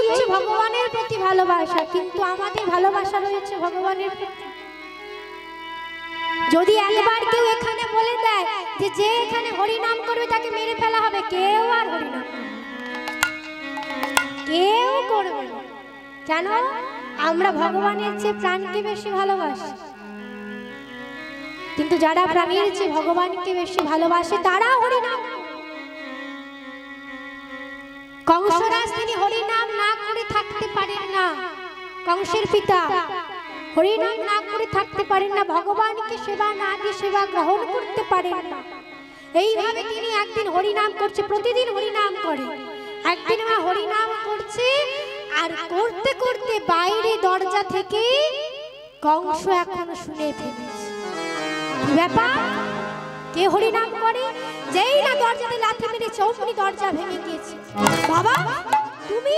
হচ্ছে ভগবানের প্রতি ভালোবাসা, কিন্তু আমাদের ভালোবাসা রয়েছে ভগবানের প্রতি। যদি একবার কেউ এখানে বলে দেয় যে যে এখানে হরিনাম করবে তাকে মেরে ফেলা হবে, কেউ আর হরিনাম কেউ করবে না। কেন? আমরা ভগবানের চেয়ে প্রাণকে বেশি ভালোবাসি। কিন্তু যারা প্রাণীর চেয়ে ভগবানকে বেশি ভালোবাসে তারা হরিনাম। কংসরাজ তিনি হরিনাম না করে থাকতে পারেন না। কংসের পিতা হরিনাম না করে থাকতে পারেন না, ভগবানকে সেবা না দিয়ে সেবা গ্রহণ করতে পারেন না। এইভাবে তিনি একদিন হরিনাম করছে, প্রতিদিন হরিনাম করে। একদিন আমার হরিনাম করছে, আর করতে করতে বাইরে দরজা থেকে কংস এখনো শুনে ফেলেছে। কি ব্যাপার? কে হরিনাম করে? যেই না দরজাতে লাথি মেরেছে অমনি দরজা ভেঙে গিয়েছে। বাবা তুমি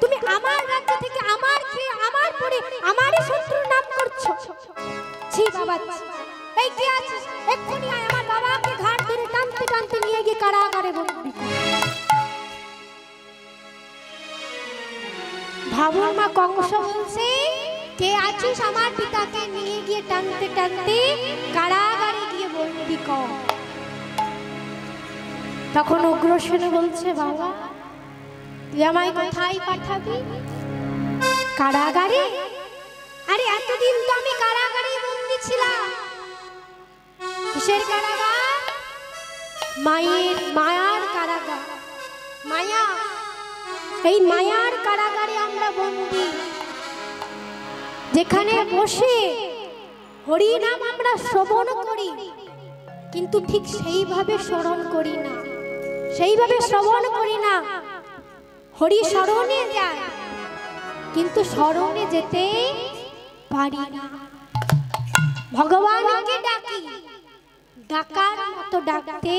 তুমি আমার রাজ্য থেকে আমার খেয়ে আমার পরে আমারই শত্রুর নাম করছো। ছি বাবা, এই কি আছিস? এক্ষুনি আয়, আমার বাবাকে ঘাট ধরে টানতে টানতে নিয়ে গিয়ে কারাগারে বন্দি। ভাবুন মা, কংস বলছে কে আছিস? আমার পিতাকে নিয়ে গিয়ে টানতে টানতে কারাগারে গিয়ে বন্দি কর। তখন উগ্রসেন বলছে বাবা তুই আমায় কোথায় পাঠাবি? কারাগারে? আরে এতদিন তো আমি কারাগারে বন্দি ছিলাম। কিসের কারাগার? মায়ার কারাগার। মায়া, এই মায়ার কারাগারে আমরা বন্দি, যেখানে বসে হরিনাম আমরা শ্রবণ করি, কিন্তু ঠিক সেইভাবে স্মরণ করি না, সেইভাবে শ্রবণ করি না। হরি স্মরণে যায় কিন্তু স্মরণে যেতে পারি না। ভগবানকে ডাকি, ডাকার মতো ডাকতে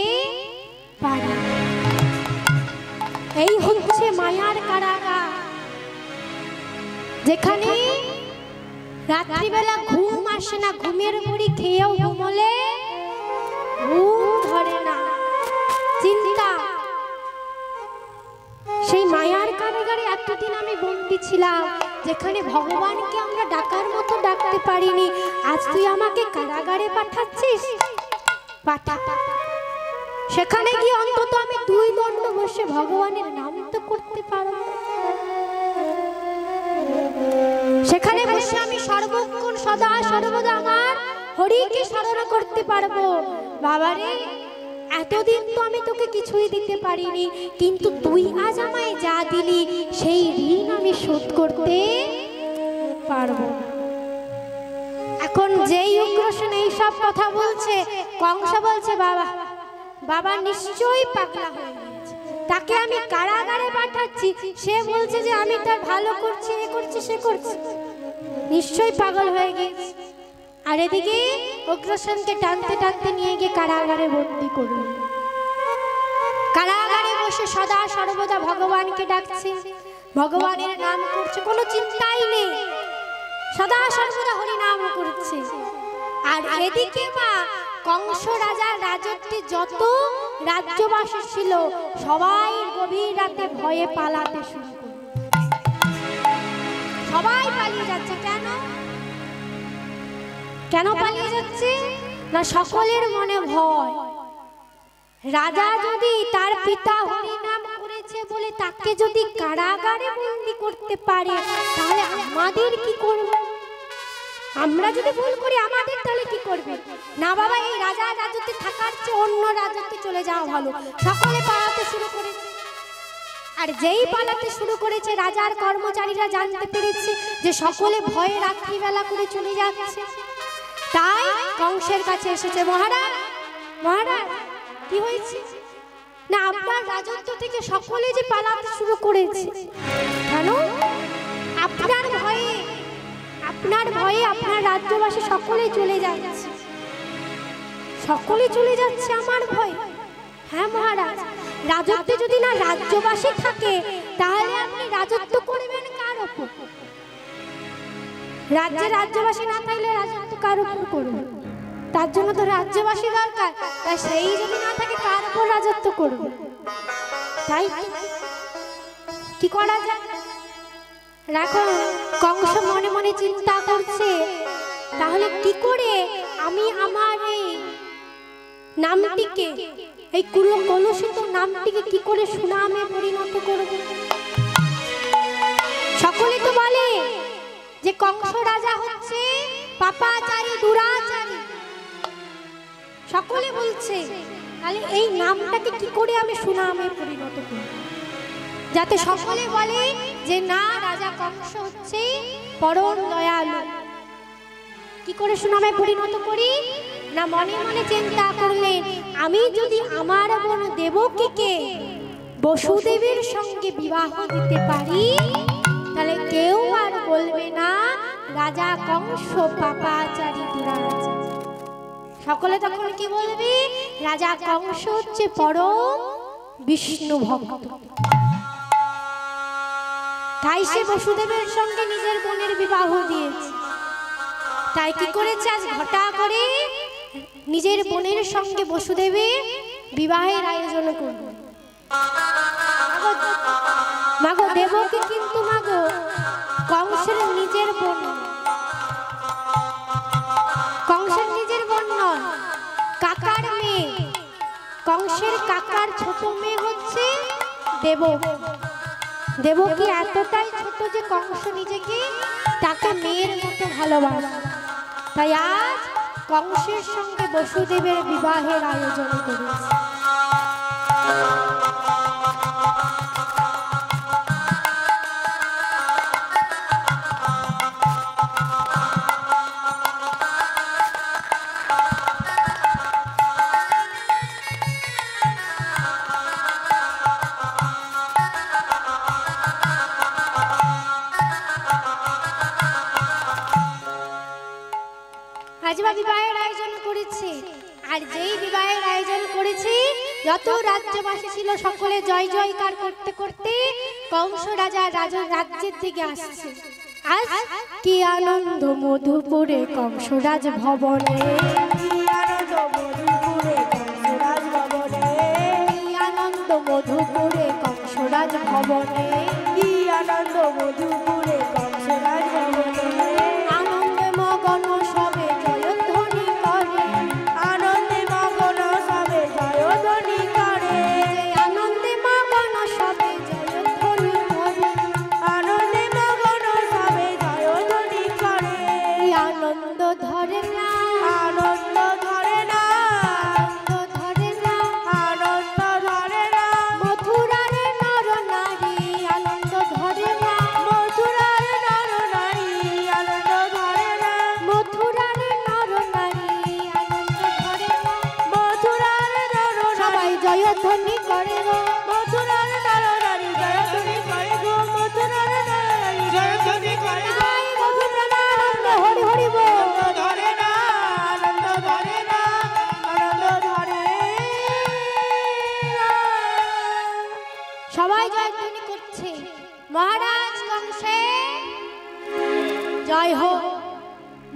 পারি। এই হচ্ছে মায়ার কারাগার, যেখানে রাত্রিবেলা ঘুম আসে না, ঘুমের মুড়ি খেয়েও ঘুমলে ঘুম ধরে না, চিন্তা। সেই মায়ার কারাগারে এতদিন আমি বন্দী ছিলাম, যেখানে ভগবানকে আমরা ডাকার মতো ডাকতে পারিনি। আজ তুই আমাকে কারাগারে পাঠাচ্ছিস, পাঠা। সেখানে গিয়ে অন্তত আমি 2 দণ্ড বসে ভগবানের নাম তো করতে পারবো। সেখানে বসে আমি সর্বক্ষণ সদা সর্বদা আমার হরিকে স্মরণ করতে পারবো। বাবারে, এতদিন তো আমি তোকে কিছুই দিতে পারিনি, কিন্তু তুই আজ আমায় যা দিলি সেই ঋণ আমি শোধ করতে পারবো। এখন যেই উগ্রসেন এই সব কথা বলছে, কংস বলছে বাবা বাবা নিশ্চয়ই পাগলা হয়ে গেছে, তাকে আমি কারাগারে পাঠাচ্ছি, সে বলছে যে আমি তার ভালো করছি, এ করছি সে করছি, নিশ্চয়ই পাগল হয়ে গেছে। আর এদিকে উগ্রসেনকে টানতে টানতে নিয়ে গিয়ে কারাগারে বন্দি করল। কারাগারে বসে সদা সর্বদা ভগবানকে ডাকছে, ভগবানের নাম করছে, কোনো চিন্তাই নেই, সদা সর্বদা হরি নাম করছে। আর এদিকে মা কংস রাজার রাজত্বে যত রাজ্যবাসী ছিল সবাই গভীর রাতে ভয়ে পালাতে শুরু করল। সবাই পালিয়ে যাচ্ছে। কেন কেন পালিয়ে যাচ্ছে? না সকলের মনে ভয়, রাজা যদি তার পিতা হরিনাম করেছে বলে তাকে যদি কারাগারে বন্দি করতে পারে, তাহলে আমাদের কি করবে? আমরা যদি ভুল করি আমাদের তাহলে কি করবে? না বাবা, এই রাজার রাজত্বে থাকার চেয়ে অন্য রাজত্বে চলে যাওয়া ভালো। সকলে পালাতে শুরু করেছে। আর যেই পালাতে শুরু করেছে, রাজার কর্মচারীরা জানতে পেরেছে যে সকলে ভয়ে রাত্রিবেলা করে চলে যাচ্ছে। তাই কংসের কাছে এসেছে, মহারাজ মহারাজ কি হয়েছে? না আপনার রাজত্ব থেকে সকলে যে পালাতে শুরু করেছে, কেন? আপনার ভয়ে আপনার রাজ্যবাসী সকলে চলে যাচ্ছে, সকলে চলে যাচ্ছে আমার ভয়। হ্যাঁ মহারাজ, রাজত্বে যদি না রাজ্যবাসী থাকে তাহলে আপনি রাজত্ব করবেন কার উপর? রাজ্যে রাজ্যবাসী না থাকলে রাজত্ব কার উপর করবে? তার জন্য তো রাজ্যবাসী দরকার, তাই সেই যদি না থাকে কার উপর রাজত্ব করবে? তাই কি করা যায়? এখন কংস মনে মনে চিন্তা করছে, তাহলে কি করে আমি আমার এই নামটিকে, এই কলুষিত নামটিকে কি করে সুনামে পরিণত করব? সকলে তো বলে যে কংস রাজা হচ্ছে পাপাচারী, দুরাচারী, সকলে বলছে। তাহলে এই নামটাকে কি করে আমি সুনামে পরিণত করব, যাতে সকলে বলে যে না, রাজা কংস হচ্ছে পরম দয়ালু। কি করে সুনামে পরিণত করি? না, মনে মনে চিন্তা করলেন, আমি যদি আমার বোন দেবকীকে বসুদেবের সঙ্গে বিবাহ দিতে পারি, তাহলে কেউ আর বলবে না রাজা কংস পাপাচারী, দুরাচারী। সকলে তখন কি বলবে? রাজা কংস হচ্ছে পরম বিষ্ণু ভক্ত। তাই সে বসুদেবের সঙ্গে নিজের বোনের বিবাহ দিয়েছে। তাই কি করেছে? আজ ঘটা করে নিজের বোনের সঙ্গে বসুদেবের বিবাহের আয়োজন করবে। মাগো দেবকী কিন্তু মাগো কংসের নিজের বোন, কংসের নিজের বোন নয়, কাকার মেয়ে। কংসের কাকার ছোট মেয়ে হচ্ছে দেবকী। দেবকী এতটাই ছোট যে কংস নিজেকে তাকে মেয়ের মতো ভালোবাসে। তাই আজ কংসের সঙ্গে বসুদেবের বিবাহের আয়োজন করেছে। বিবাহের আয়োজন করেছে। আর যেই বিবাহের আয়োজন করেছে, যত রাজ্যবাসী ছিল সকলে জয় জয়কার করতে করতে কংস রাজা রাজ্যের দিকে আসছে। আজ কি আনন্দ মধুপুরে কংসরাজ ভবনে, কি আনন্দ মধুপুরে কংসরাজ ভবনে, কি আনন্দ মধুপুরে কংসরাজ ভবনে, কি আনন্দ মধুপুরে কংসরাজ ভবনে। আনন্দে মগন সবে জয়ধ্বনি করে, আনন্দে মগন সবে জয়ধ্বনি করে, আনন্দে মগন সবে জয়ধ্বনি করে, আনন্দে মগন সবে জয়ধ্বনি করে। আনন্দ ধরে না, আনন্দ ধরে না, আনন্দ ধরে না, আনন্দ ধরে না, মথুরার নর নারী আনন্দ ধরে না, মথুরার নর নারী আনন্দ ধরে না, মথুরার নর নারী আনন্দ ধরে না, মথুরার নর সবাই জয়ধ্বনি করে গো, মথুরার নর নারী জয়ধ্বনি করে গো, মথুরার নর নারী জয়ধ্বনি করে গো। হরি হরি বল। ধরে না, আনন্দ ধরে না, আনন্দ ধরে না। সবাই জয়ধ্বনি করছে। মহারাজ কংসে জয় হো,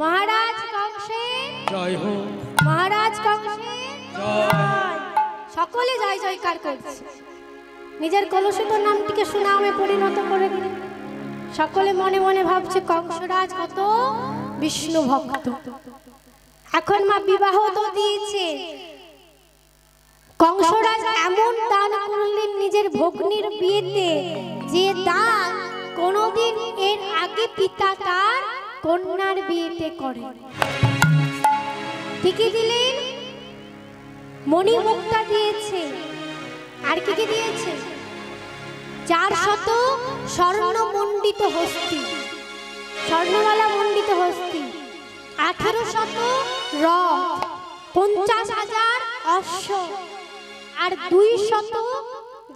মহারাজ কংসে জয় হো, মহারাজ কংসে জয়। সকলে জয় জয়কার করছে। নিজের কলুষিত নামটিকে সুনামে পরিণত করে দিল। সকলে মনে মনে ভাবছে কংসরাজ কত বিষ্ণু ভক্ত। এখন মা বিবাহ তো দিয়েছে, কংসরাজ এমন দান করলেন নিজের ভগ্নির বিয়েতে, যে দান কোনোদিন এর আগে পিতা তার কন্যার বিয়েতে করে। ঠিকই দিলেন, মণিমুক্তা দিয়েছে। আর কি কি দিয়েছে? 400 স্বর্ণমণ্ডিত হস্তি, স্বর্ণমালা মণ্ডিত হস্তি, 1800 রথ, 50,000 অশ্ব, আর 200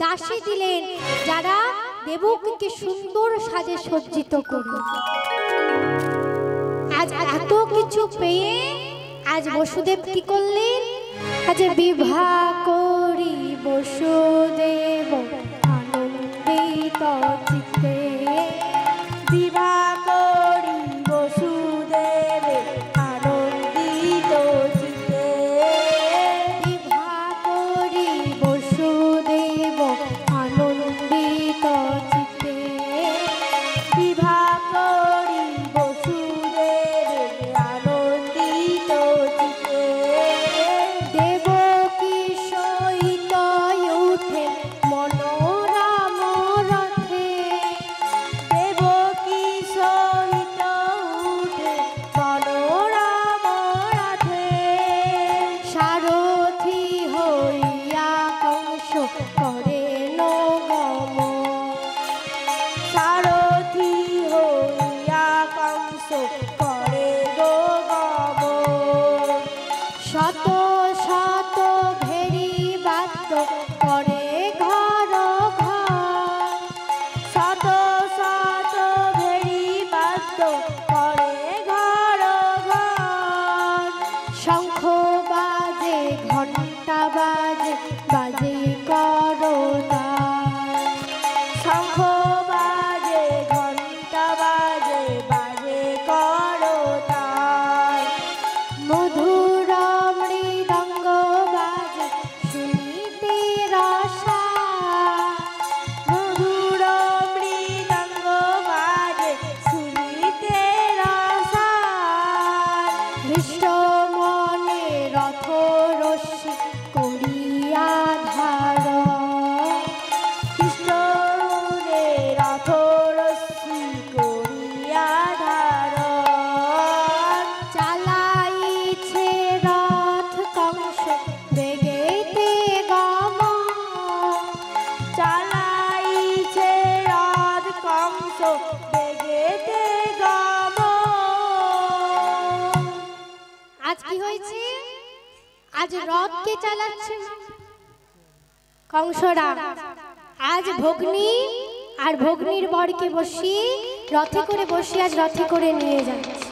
দাসী দিলেন, যারা দেবকীকে সুন্দর সাজে সজ্জিত করবে। আজ এত কিছু পেয়ে আজ বসুদেব কি করলেন? আজ বিবাহ করি বসুদেব আনন্দিত চিত্তে, বিবাহ করি বসুদেব আনন্দিত চিত্তে, বিবাহ করি বসুদেব আনন্দিত চিত্তে, বিবাহ বেগেতে গমন। আজ কি হয়েছে? আজ রথ কে চালাচ্ছে? কংসরা। আজ ভগ্নী আর ভগ্নীর বরকে বসিয়ে রথে করে বসে আজ রথে করে নিয়ে যাচ্ছে।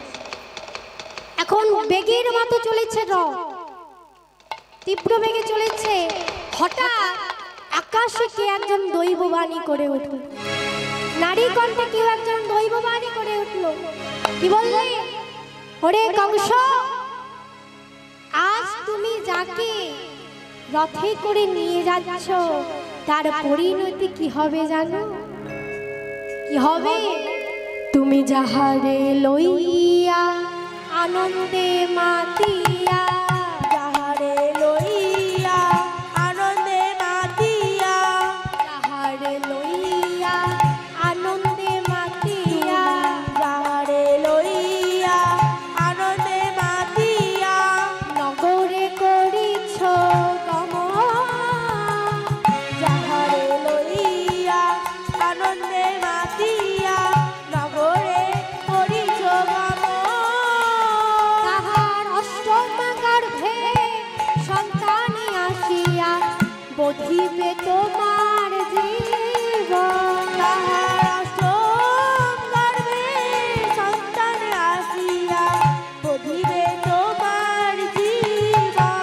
এখন বেগের মতো চলেছে রথ, তীব্র বেগে চলেছে। হঠাৎ আকাশে কে একজন দৈববাণী করে উঠল, নারী কণ্ঠে কেউ একজন দৈববাণী করে উঠল। কি বললে? ওরে কংস, আজ তুমি যাকে রথে করে নিয়ে যাচ্ছ তার পরিণতি কি হবে জানো? কি হবে? তুমি যাহারে লইয়া আনন্দে মাতিয়া, যাহারে লইয়া আনন্দে মাতিয়া, যাহারে লইয়া আনন্দে মাতিয়া, যাহারে লইয়া আনন্দে মাতিয়া, নগরে করিছ গমন, যাহারে লইয়া আনন্দে মাতিয়া, নগরে করিছ গমন। তাহার অষ্টম গর্ভে সন্তানে আসিয়া বধিবে তোমার জীবন, তাহার অষ্টম গর্ভে সন্তান আসিয়া বধিবে তোমার জীবন।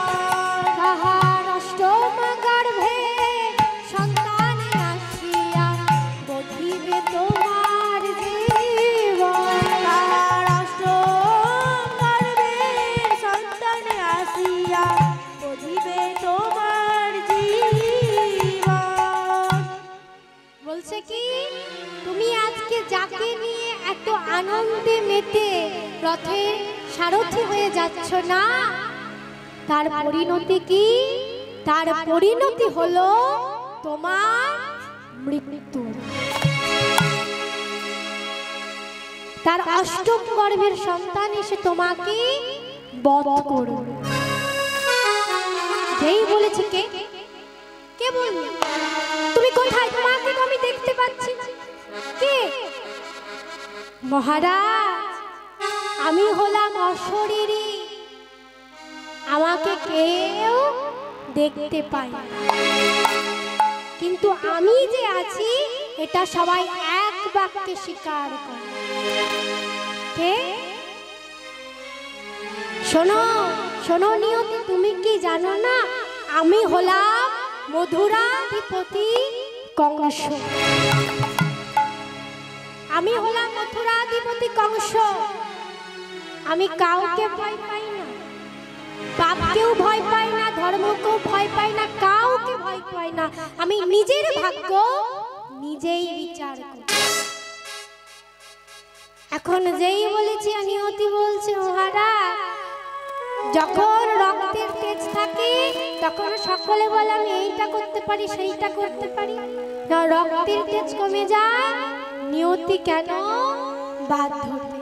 তাহার অষ্টম গর্ভে সন্তানে আসিয়া বধিবে তোমার জীবন, তাহার অষ্টম গর্ভে সন্তান আসিয়া বধিবে তোমার জীবন। বলছে কি তুমি আজকে যাকে নিয়ে এত আনন্দে মেতে রথে সারথি হয়ে যাচ্ছ না, তার পরিণতি কি? তার পরিণতি হলো তোমার মৃত্যু। তার অষ্টম গর্ভের সন্তান এসে তোমাকে বধ করবে। যেই বলেছে কে? কে বলল? তুমি কোথায়? তোমাকে তো আমি দেখতে পাচ্ছি না। কে? মহারাজ, আমি হলাম অশরীরী, আমাকে কেউ দেখতে পায় না, কিন্তু আমি যে আছি এটা সবাই এক বাক্যে স্বীকার করে। কে? শোনো শোনো নিয়তি, তুমি কি জানো না আমি হলাম মথুরাধিপতি কংস। আমি হলাম মথুরাধিপতি কংস। আমি কাউকে ভয় পাই না, পাপকেও ভয় পাই না, ধর্মকেও ভয় পাই না, কাউকে ভয় পাই না। আমি নিজের ভাগ্য নিজেই বিচার করি। এখন যেই বলেছি নিয়তি বলছে মহারাজ, যখন রক্তের তেজ থাকে তখন সকলে বলে আমি এইটা করতে পারি সেইটা করতে পারি, রক্তের তেজ কমে যায় নিয়তি কেন বাধ্য হতে?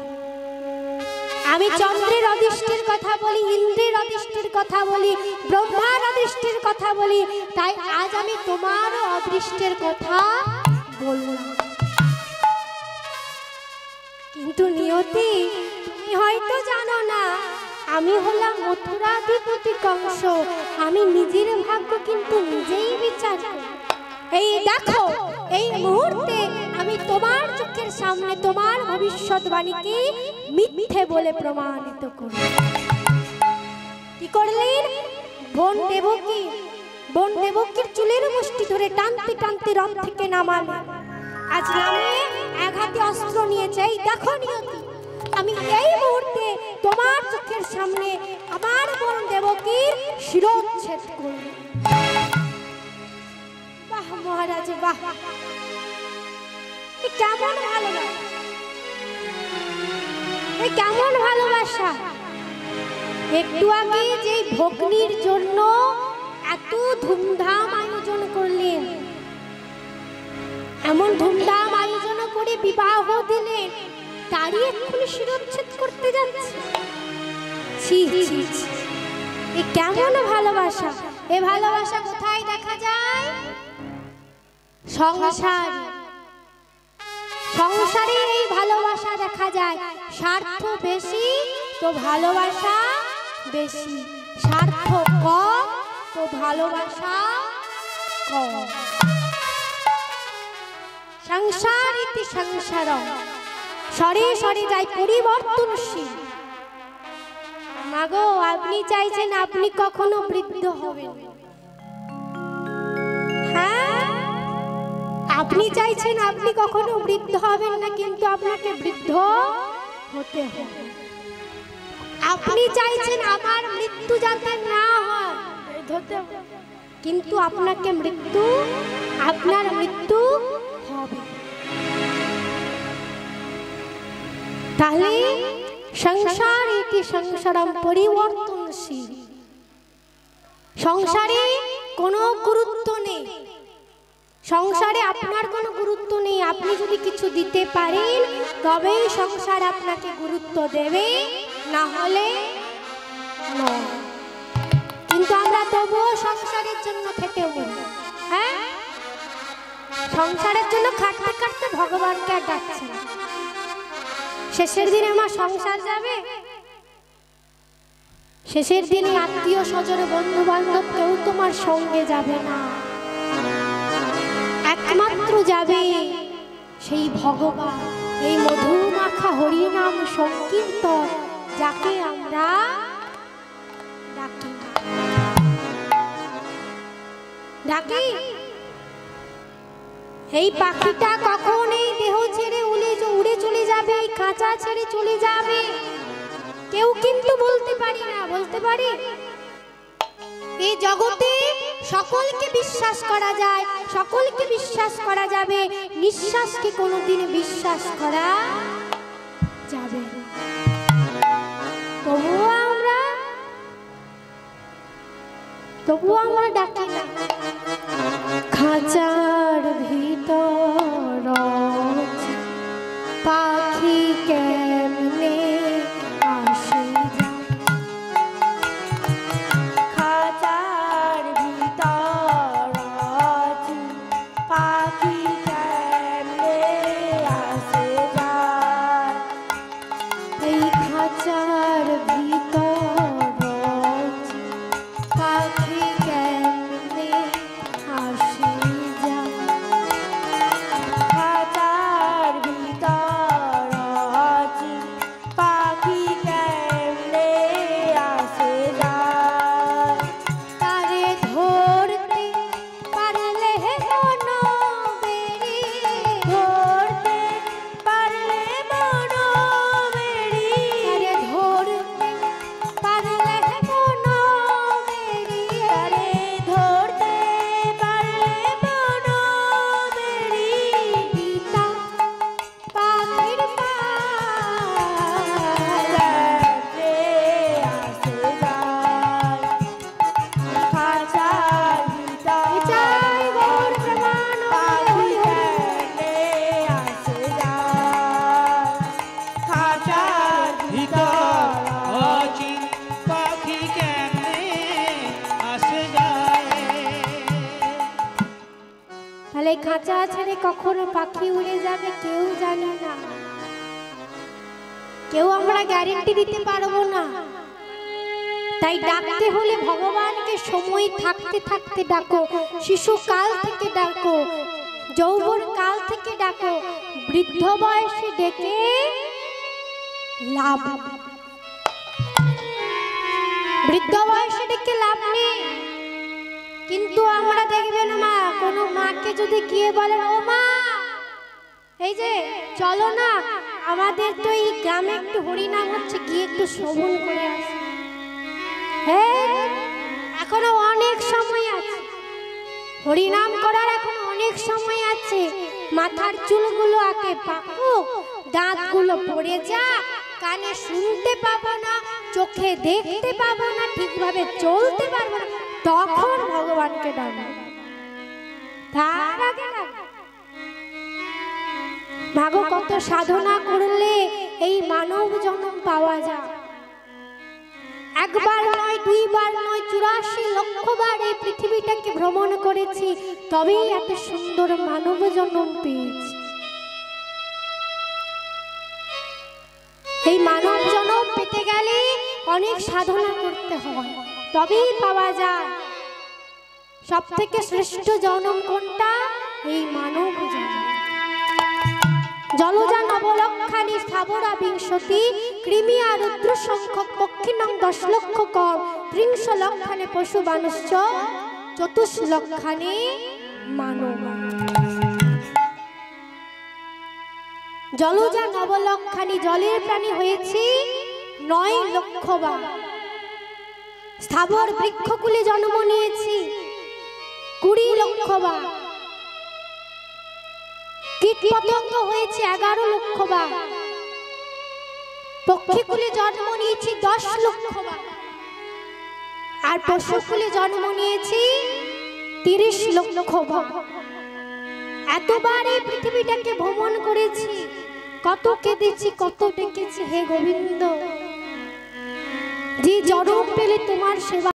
আমি চন্দ্রের অদৃষ্টির কথা বলি, ইন্দ্রের অদৃষ্টির কথা বলি, ব্রহ্মার অদৃষ্টির কথা বলি, তাই আজ আমি তোমার অদৃষ্টের কথা বললাম। কিন্তু নিয়তি, তুমি হয়তো জানো না আমি হলাম মথুরাধিপতি কংস। আমি নিজের ভাগ্য কিন্তু নিজেই বিচার করি। এই দেখো, এই মুহূর্তে আমি তোমার চোখের সামনে তোমার ভবিষ্যৎবাণীকে মিথ্যে বলে প্রমাণিত করি। কি করলেন? বোন দেবকীর চুলের মুষ্টি ধরে টানতে টানতে রথ থেকে নামালেন। আজ নামে এক হাতে অস্ত্র নিয়েছে। এই দেখো নিয়তি, আমি এই মুহূর্তে তোমার চোখের সামনে আমার বোন দেবকীর শিরোচ্ছেদ করব। বাহ মহারাজ বাহ, কেমন ভালোবাসা, কেমন ভালোবাসা! একটু আগে যে ভগ্নির জন্য এত ধুমধাম আয়োজন করলেন, এমন ধুমধাম আয়োজন করে বিবাহ দিলেন, তারই এক্ষুনি শিরোচ্ছেদ করতে যাচ্ছে। ছি ছি ছি, এ কেমন ভালোবাসা! এ ভালোবাসা কোথায় দেখা যায়? সংসার। সংসারে এই ভালোবাসা দেখা যায়, স্বার্থ বেশি তো ভালোবাসা বেশি, স্বার্থ কম তো ভালোবাসা কম। সংসার ইতি সংসারম, সরে সরে যায় পরিবর্তনশীল। মাগো, আপনি চাইছেন আপনি কখনো বৃদ্ধ হবেন, হ্যাঁ আপনি চাইছেন আপনি কখনো বৃদ্ধ হবেন না, কিন্তু আপনাকে বৃদ্ধ হতে হবে। আপনি চাইছেন আমার মৃত্যু যাতে না হয়, কিন্তু আপনাকে আপনার মৃত্যু হবে। তাহলে সংসার ইতি সংসারম পরিবর্তনশীল। সংসারে কোনো গুরুত্ব নেই, সংসারে আপনার কোনো গুরুত্ব নেই। আপনি যদি কিছু দিতে পারেন তবেই সংসার আপনাকে গুরুত্ব দেবে, না হলে নয়। কিন্তু আমরা তবুও সংসারের জন্য খেটে মরি, হ্যাঁ সংসারের জন্য খাটতে খাটতে ভগবানকে আর ডাকছে না। শেষের দিনে আমার সংসার যাবে, শেষের দিনে আত্মীয় স্বজন বন্ধু বান্ধব কেউ তোমার সঙ্গে যাবে না, একমাত্র যাবে সেই ভগবান। এই মধুমাখা হরিনাম সংকীর্তন যাকে আমরা ডাকি। এই পাখিটা কখন এই দেহ ছেড়ে উড়ে চলে যাবে, এই খাঁচা ছেড়ে চলে যাবে কেউ কিন্তু বলতে পারি না। বলতে পারি এই জগতে সকলকে বিশ্বাস করা যায়, সকলকে বিশ্বাস করা যাবে, নিঃশ্বাসকে কোনোদিন বিশ্বাস করা যাবে না। তবুও আমরা ডাকি না। খাঁচার ভিতর পাখি কেমনে আসে যায়, খাঁচার ভিতর পাখি কেমনে আসে যায়, এই খাঁচার ভিতর পাখি কেমনে আসে যায়, খাঁচার ভিতর পাখি কেমনে আসে যায়, তারে ধরতে পারলে মনো বেরি, ধরতে পারলে মনো বেরি, তারে ধরতে পারলে মনো বেরি, তারে ধরতে পারলে মনো বেরি, পিতা পাখির পা কেমনে আসে যায়, খাঁচার ভিতর চাই গৌর প্রমাণ পাখি কেমনে আসে যায়, খাঁচার ভিতর অচিন পাখি কেমনে আসে যায়। তাহলে খাঁচা ছেড়ে কখনো পাখি উড়ে যাবে কেউ জানে না, কেউ আমরা গ্যারেন্টি দিতে পারবো না। তাই ডাকতে হলে ভগবানকে সময় থাকতে থাকতে ডাকো, শিশুকাল থেকে ডাকো, যৌবন কাল থেকে ডাকো, বৃদ্ধ বয়সে ডেকে লাভ, বৃদ্ধ বয়সে ডেকে লাভ নেই। কিন্তু আমরা দেখবেন মা, কোনো মাকে যদি গিয়ে বলেন ও মা এই যে চলো না আমাদের তো এই গ্রামে একটু হরিনাম হচ্ছে, গিয়ে একটু শ্রবণ করে আসি, হ্যাঁ এখনো অনেক সময় আছে, হরিনাম করার এখন অনেক সময় আছে। মাথার চুলগুলো আগে পাকুক, দাঁতগুলো পড়ে যা, কানে শুনতে পাবো না, চোখে দেখতে পাবো না, ঠিকভাবে চলতে পারবো না, তখন ভগবানকে ডাকবো, তার আগে ডাকবো। ভাগো কত সাধনা করলে এই মানব জন্ম পাওয়া যায়। একবার নয়, দুইবার নয়, 84 লক্ষবার এই পৃথিবীটাকে ভ্রমণ করেছি, তবেই এত সুন্দর মানব জন্ম পেয়েছি। এই মানব জনম পেতে গেলে অনেক সাধনা করতে হয়, তবেই পাওয়া যায়। সব থেকে শ্রেষ্ঠ জনম কোনটা? এই মানব জনম। জলজা নবলক্ষানি স্থাবরা বিংশতি কৃমিয়া রুদ্র সংখ্যক পক্ষিণং 10 লক্ষ কর ত্রিংশ লক্ষানে পশু মানুষ্য চতুর্লক্ষানে মানব। জলজা নবলক্ষানি জলের প্রাণী হয়েছে 9 লক্ষ বার। স্থাবর বৃক্ষকুলে জন্ম নিয়েছি 20 লক্ষ বার। কীট পতঙ্গ হয়েছে 11 লক্ষ বার। পক্ষীকুলে জন্ম নিয়েছি 10 লক্ষ বার। আর পশুকুলে জন্ম নিয়েছি 30 লক্ষ বার। এতবার এই পৃথিবীটাকে ভ্রমণ করেছি, কত কেঁদেছি, কত ডেকেছি হে গোবিন্দ, যে জনম পেলে তোমার সেবা